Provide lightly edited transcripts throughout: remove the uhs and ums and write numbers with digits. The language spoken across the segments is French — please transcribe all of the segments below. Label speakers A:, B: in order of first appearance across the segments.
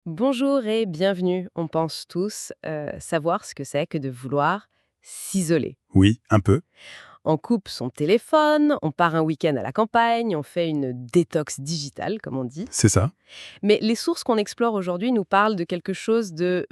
A: Bonjour et bienvenue. On pense tous savoir ce que c'est que de vouloir s'isoler.
B: Oui, un peu.
A: On coupe son téléphone, on part un week-end à la campagne, on fait une détox digitale, comme on dit.
B: C'est ça.
A: Mais les sources qu'on explore aujourd'hui nous parlent de quelque chose de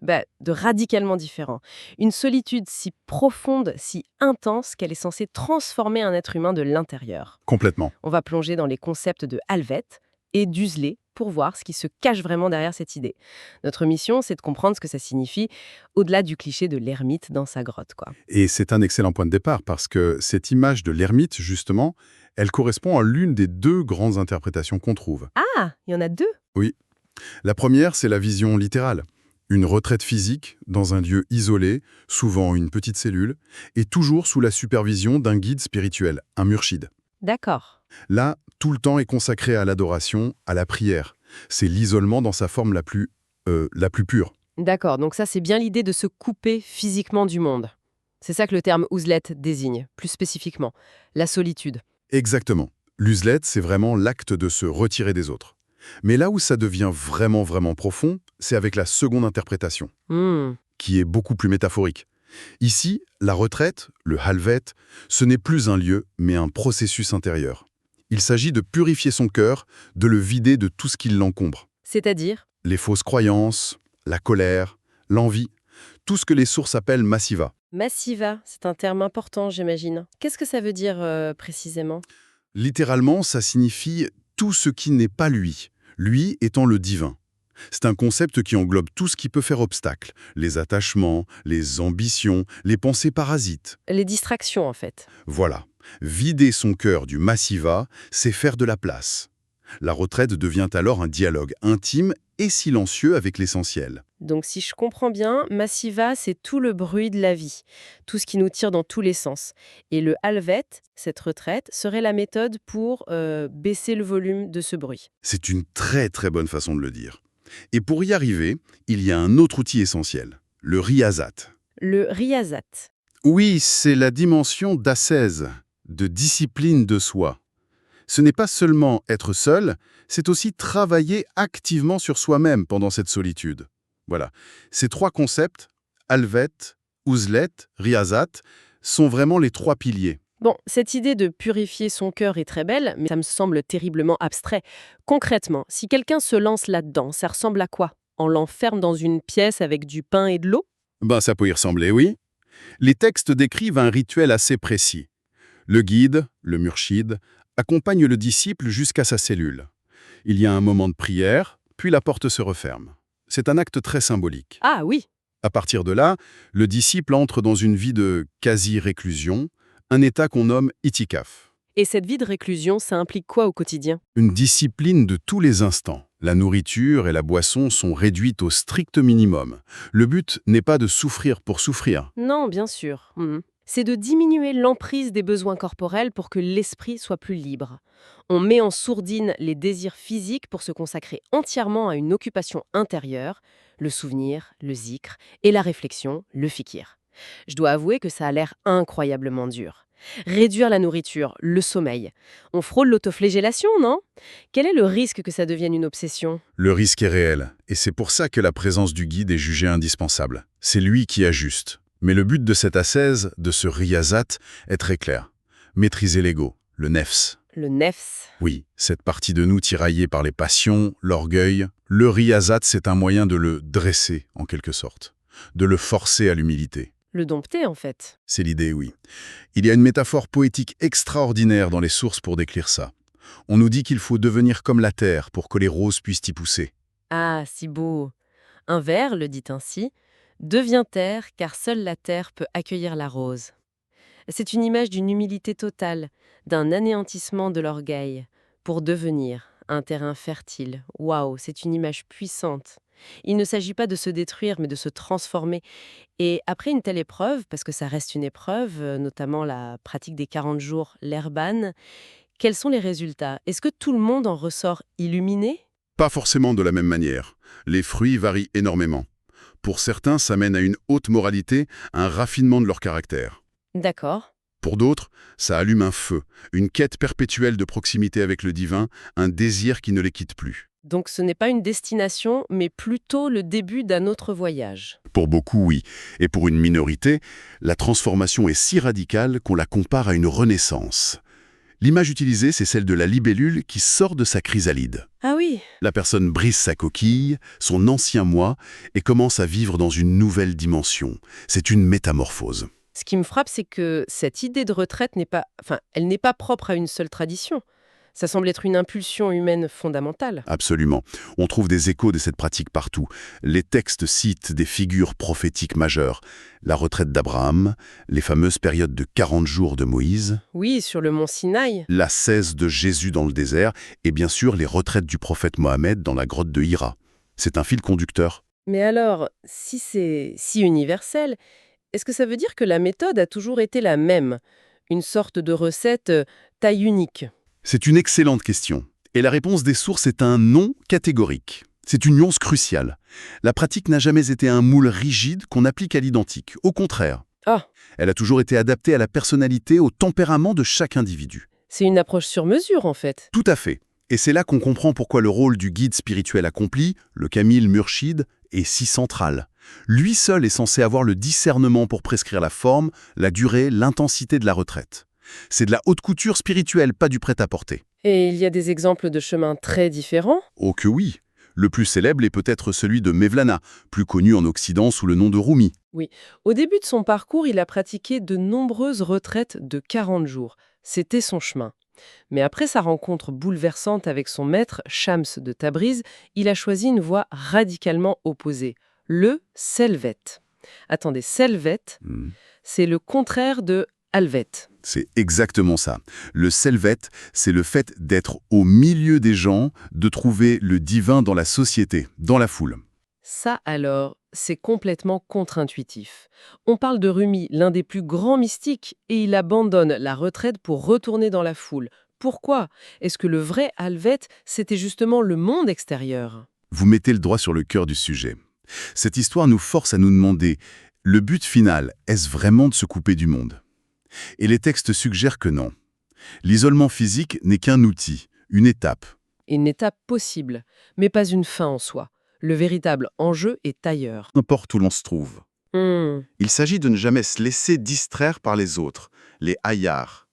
A: radicalement différent. Une solitude si profonde, si intense qu'elle est censée transformer un être humain de l'intérieur.
B: Complètement.
A: On va plonger dans les concepts de Halvet et d'Huxley pour voir ce qui se cache vraiment derrière cette idée. Notre mission, c'est de comprendre ce que ça signifie au-delà du cliché de l'ermite dans sa grotte, quoi.
B: Et c'est un excellent point de départ parce que cette image de l'ermite, justement, elle correspond à l'une des deux grandes interprétations qu'on trouve.
A: Ah, il y en a deux.
B: Oui. La première, c'est la vision littérale. Une retraite physique dans un lieu isolé, souvent une petite cellule, et toujours sous la supervision d'un guide spirituel, un murshid.
A: D'accord.
B: Là, tout le temps est consacré à l'adoration, à la prière. C'est l'isolement dans sa forme la plus pure.
A: D'accord, donc ça, c'est bien l'idée de se couper physiquement du monde. C'est ça que le terme ouzlet désigne, plus spécifiquement. La solitude.
B: Exactement. L'uzlet, c'est vraiment l'acte de se retirer des autres. Mais là où ça devient vraiment profond, c'est avec la seconde interprétation,
A: Hmm.
B: qui est beaucoup plus métaphorique. Ici, la retraite, le halvet, ce n'est plus un lieu, mais un processus intérieur. Il s'agit de purifier son cœur, de le vider de tout ce qui l'encombre.
A: C'est-à-dire?
B: Les fausses croyances, la colère, l'envie, tout ce que les sources appellent massiva.
A: Massiva, c'est un terme important, j'imagine. Qu'est-ce que ça veut dire précisément?
B: Littéralement, ça signifie tout ce qui n'est pas lui étant le divin. C'est un concept qui englobe tout ce qui peut faire obstacle, les attachements, les ambitions, les pensées parasites.
A: Les distractions, en fait.
B: Voilà, vider son cœur du massiva, c'est faire de la place. La retraite devient alors un dialogue intime et silencieux avec l'essentiel.
A: Donc si je comprends bien, Massiva, c'est tout le bruit de la vie, tout ce qui nous tire dans tous les sens. Et le halvet, cette retraite, serait la méthode pour baisser le volume de ce bruit.
B: C'est une très bonne façon de le dire. Et pour y arriver, il y a un autre outil essentiel, le riyazat.
A: Le riyazat.
B: Oui, c'est la dimension d'ascèse, de discipline de soi. Ce n'est pas seulement être seul, c'est aussi travailler activement sur soi-même pendant cette solitude. Voilà. Ces trois concepts, Halvet, Ouzlet, Riyazat, sont vraiment les trois piliers.
A: Bon, cette idée de purifier son cœur est très belle, mais ça me semble terriblement abstrait. Concrètement, si quelqu'un se lance là-dedans, ça ressemble à quoi? On l'enferme dans une pièce avec du pain et de l'eau?
B: Ben, ça peut y ressembler, oui. Les textes décrivent un rituel assez précis. Le guide, le murshid, accompagne le disciple jusqu'à sa cellule. Il y a un moment de prière, puis la porte se referme. C'est un acte très symbolique.
A: Ah oui.
B: À partir de là, le disciple entre dans une vie de quasi-réclusion, un état qu'on nomme itikaf.
A: Et cette vie de réclusion, ça implique quoi au quotidien?
B: Une discipline de tous les instants. La nourriture et la boisson sont réduites au strict minimum. Le but n'est pas de souffrir pour souffrir.
A: Non, bien sûr. Mhm. C'est de diminuer l'emprise des besoins corporels pour que l'esprit soit plus libre. On met en sourdine les désirs physiques pour se consacrer entièrement à une occupation intérieure, le souvenir, le zikr, et la réflexion, le fikir. Je dois avouer que ça a l'air incroyablement dur. Réduire la nourriture, le sommeil. On frôle l'autoflagellation, non? Quel est le risque que ça devienne une obsession?
B: Le risque est réel, et c'est pour ça que la présence du guide est jugée indispensable. C'est lui qui ajuste. Mais le but de cette ascèse, de ce riyazat, est très clair. Maîtriser l'ego, le nefs.
A: Le nefs.
B: Oui, cette partie de nous tiraillée par les passions, l'orgueil. Le riyazat, c'est un moyen de le dresser, en quelque sorte. De le forcer à l'humilité.
A: Le dompter, en fait.
B: C'est l'idée, oui. Il y a une métaphore poétique extraordinaire dans les sources pour décrire ça. On nous dit qu'il faut devenir comme la terre pour que les roses puissent y pousser.
A: Ah, si beau. Un vers le dit ainsi: deviens terre, car seule la terre peut accueillir la rose. C'est une image d'une humilité totale, d'un anéantissement de l'orgueil, pour devenir un terrain fertile. Waouh, c'est une image puissante. Il ne s'agit pas de se détruire, mais de se transformer. Et après une telle épreuve, parce que ça reste une épreuve, notamment la pratique des 40 jours, l'herban, quels sont les résultats? Est-ce que tout le monde en ressort illuminé?
B: Pas forcément de la même manière. Les fruits varient énormément. Pour certains, ça mène à une haute moralité, un raffinement de leur caractère.
A: D'accord.
B: Pour d'autres, ça allume un feu, une quête perpétuelle de proximité avec le divin, un désir qui ne les quitte plus.
A: Donc ce n'est pas une destination, mais plutôt le début d'un autre voyage.
B: Pour beaucoup, oui. Et pour une minorité, la transformation est si radicale qu'on la compare à une renaissance. L'image utilisée, c'est celle de la libellule qui sort de sa chrysalide.
A: Ah oui.
B: La personne brise sa coquille, son ancien moi, et commence à vivre dans une nouvelle dimension. C'est une métamorphose.
A: Ce qui me frappe, c'est que cette idée de retraite elle n'est pas propre à une seule tradition. Ça semble être une impulsion humaine fondamentale.
B: Absolument. On trouve des échos de cette pratique partout. Les textes citent des figures prophétiques majeures. La retraite d'Abraham, les fameuses périodes de 40 jours de Moïse,
A: Oui, sur le mont Sinaï.
B: l'ascèse de Jésus dans le désert, et bien sûr les retraites du prophète Mohammed dans la grotte de Hira. C'est un fil conducteur.
A: Mais alors, si c'est si universel, est-ce que ça veut dire que la méthode a toujours été la même? Une sorte de recette taille unique?
B: C'est une excellente question. Et la réponse des sources est un non catégorique. C'est une nuance cruciale. La pratique n'a jamais été un moule rigide qu'on applique à l'identique. Au contraire,
A: Ah,
B: elle a toujours été adaptée à la personnalité, au tempérament de chaque individu.
A: c'est une approche sur mesure en fait.
B: Tout à fait. Et c'est là qu'on comprend pourquoi le rôle du guide spirituel accompli, le Kamil Murshid, est si central. Lui seul est censé avoir le discernement pour prescrire la forme, la durée, l'intensité de la retraite. C'est de la haute couture spirituelle, pas du prêt-à-porter.
A: Et il y a des exemples de chemins très différents?
B: Oh que oui. Le plus célèbre est peut-être celui de Mevlana, plus connu en Occident sous le nom de Rumi.
A: Oui. Au début de son parcours, il a pratiqué de nombreuses retraites de 40 jours. C'était son chemin. Mais après sa rencontre bouleversante avec son maître, Shams de Tabriz, il a choisi une voie radicalement opposée, le Selvet. Attendez, Selvet,
B: Hmm.
A: c'est le contraire de Alvet.
B: C'est exactement ça. Le selvet, c'est le fait d'être au milieu des gens, de trouver le divin dans la société, dans la foule.
A: Ça alors, c'est complètement contre-intuitif. On parle de Rumi, l'un des plus grands mystiques, et il abandonne la retraite pour retourner dans la foule. Pourquoi? Est-ce que le vrai Alvet, c'était justement le monde extérieur?
B: Vous mettez le doigt sur le cœur du sujet. Cette histoire nous force à nous demander, le but final, est-ce vraiment de se couper du monde? Et les textes suggèrent que non. L'isolement physique n'est qu'un outil, une étape.
A: Une étape possible, mais pas une fin en soi. Le véritable enjeu est ailleurs.
B: N'importe où l'on se trouve.
A: Hmm.
B: Il s'agit de ne jamais se laisser distraire par les autres, les hayars.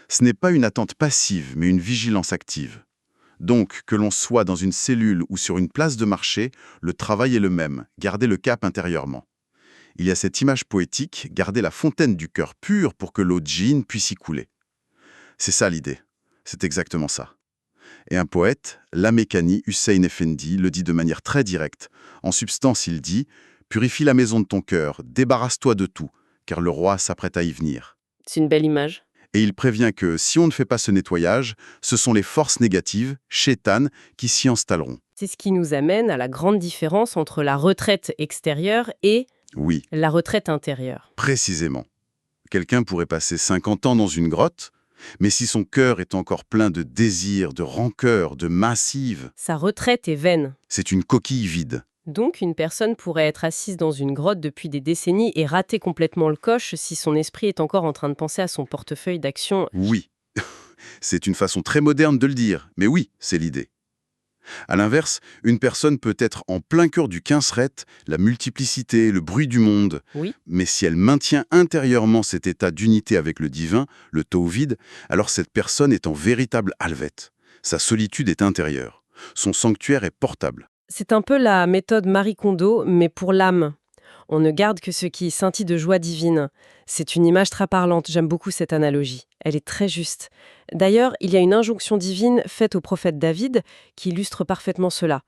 B: Ce n'est pas une attente passive, mais une vigilance active. Donc, que l'on soit dans une cellule ou sur une place de marché, le travail est le même, garder le cap intérieurement. Il y a cette image poétique, garder la fontaine du cœur pur pour que l'eau de Jinn puisse y couler. C'est ça l'idée. C'est exactement ça. Et un poète, Lamekani Hussein Effendi, le dit de manière très directe. En substance, il dit « Purifie la maison de ton cœur, débarrasse-toi de tout, car le roi s'apprête à y venir.
A: C'est une belle image. »
B: Et il prévient que si on ne fait pas ce nettoyage, ce sont les forces négatives, chétanes, qui s'y installeront.
A: C'est ce qui nous amène à la grande différence entre la retraite extérieure et
B: Oui,
A: la retraite intérieure.
B: précisément. Quelqu'un pourrait passer 50 ans dans une grotte, mais si son cœur est encore plein de désirs, de rancœur, de massive,
A: Sa retraite est vaine.
B: c'est une coquille vide.
A: Donc, une personne pourrait être assise dans une grotte depuis des décennies et rater complètement le coche si son esprit est encore en train de penser à son portefeuille d'actions.
B: Oui, c'est une façon très moderne de le dire, mais oui, c'est l'idée. À l'inverse, une personne peut être en plein cœur du quinzret, la multiplicité, le bruit du monde,
A: Oui.
B: mais si elle maintient intérieurement cet état d'unité avec le divin, le vide, alors cette personne est en véritable alvet. Sa solitude est intérieure. Son sanctuaire est portable.
A: C'est un peu la méthode Marie Kondo, mais pour l'âme. On ne garde que ce qui scintille de joie divine. C'est une image très parlante, j'aime beaucoup cette analogie. Elle est très juste. D'ailleurs, il y a une injonction divine faite au prophète David qui illustre parfaitement cela.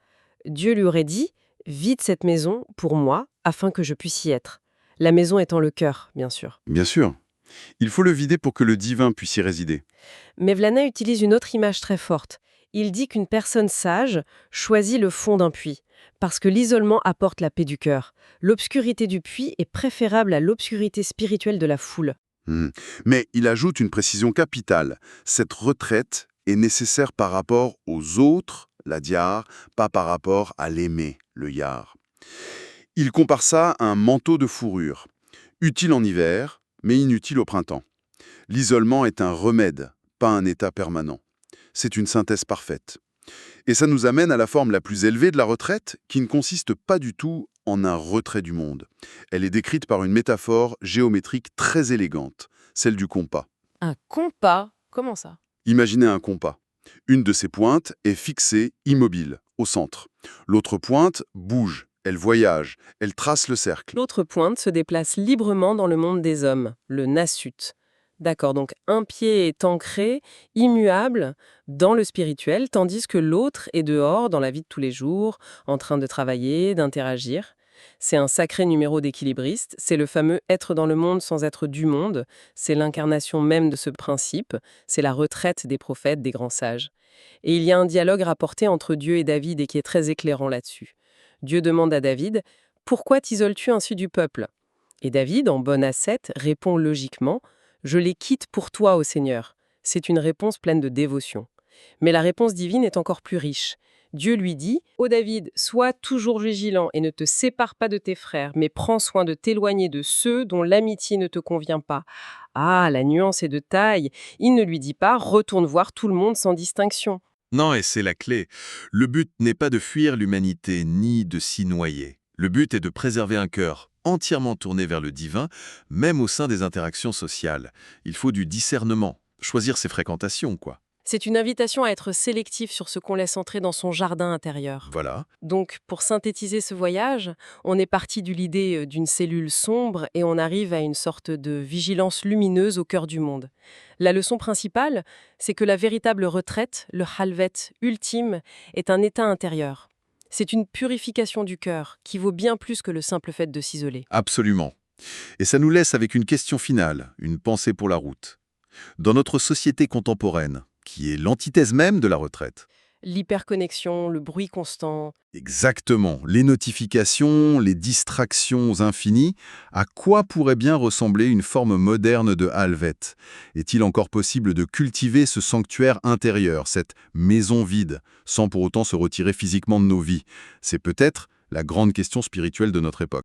A: Dieu lui aurait dit « Vide cette maison pour moi, afin que je puisse y être ». La maison étant le cœur, bien sûr.
B: Bien sûr. Il faut le vider pour que le divin puisse y résider.
A: Mevlana utilise une autre image très forte. Il dit qu'une personne sage choisit le fond d'un puits, parce que l'isolement apporte la paix du cœur. L'obscurité du puits est préférable à l'obscurité spirituelle de la foule.
B: Mais il ajoute une précision capitale. Cette retraite est nécessaire par rapport aux autres, la diar, pas par rapport à l'aimer, le yar. Il compare ça à un manteau de fourrure, utile en hiver, mais inutile au printemps. L'isolement est un remède, pas un état permanent. C'est une synthèse parfaite. Et ça nous amène à la forme la plus élevée de la retraite, qui ne consiste pas du tout en un retrait du monde. Elle est décrite par une métaphore géométrique très élégante, celle du compas.
A: Un compas? Comment ça?
B: Imaginez un compas. Une de ses pointes est fixée, immobile, au centre. L'autre pointe bouge, elle voyage, elle trace le cercle.
A: L'autre pointe se déplace librement dans le monde des hommes, le nasut. D'accord, donc un pied est ancré, immuable, dans le spirituel, tandis que l'autre est dehors, dans la vie de tous les jours, en train de travailler, d'interagir. C'est un sacré numéro d'équilibriste, c'est le fameux être dans le monde sans être du monde, c'est l'incarnation même de ce principe, c'est la retraite des prophètes, des grands sages. Et il y a un dialogue rapporté entre Dieu et David et qui est très éclairant là-dessus. Dieu demande à David: Pourquoi t'isoles-tu ainsi du peuple? Et David, en bon ascète, répond logiquement: Je les quitte pour toi, ô Seigneur. C'est une réponse pleine de dévotion. Mais la réponse divine est encore plus riche. Dieu lui dit: Ô David, sois toujours vigilant et ne te sépare pas de tes frères, mais prends soin de t'éloigner de ceux dont l'amitié ne te convient pas. Ah, la nuance est de taille. Il ne lui dit pas: Retourne voir tout le monde sans distinction.
C: Non, et c'est la clé. Le but n'est pas de fuir l'humanité, ni de s'y noyer. Le but est de préserver un cœur entièrement tourné vers le divin, même au sein des interactions sociales. Il faut du discernement, choisir ses fréquentations, quoi.
A: C'est une invitation à être sélectif sur ce qu'on laisse entrer dans son jardin intérieur.
C: Voilà.
A: Donc, pour synthétiser ce voyage, on est parti de l'idée d'une cellule sombre et on arrive à une sorte de vigilance lumineuse au cœur du monde. La leçon principale, c'est que la véritable retraite, le halvet ultime, est un état intérieur. C'est une purification du cœur qui vaut bien plus que le simple fait de s'isoler.
C: Absolument. Et ça nous laisse avec une question finale, une pensée pour la route. Dans notre société contemporaine, qui est l'antithèse même de la retraite.
A: L'hyperconnexion, le bruit constant.
C: Exactement. Les notifications, les distractions infinies, à quoi pourrait bien ressembler une forme moderne de halvet? Est-il encore possible de cultiver ce sanctuaire intérieur, cette maison vide, sans pour autant se retirer physiquement de nos vies? C'est peut-être la grande question spirituelle de notre époque.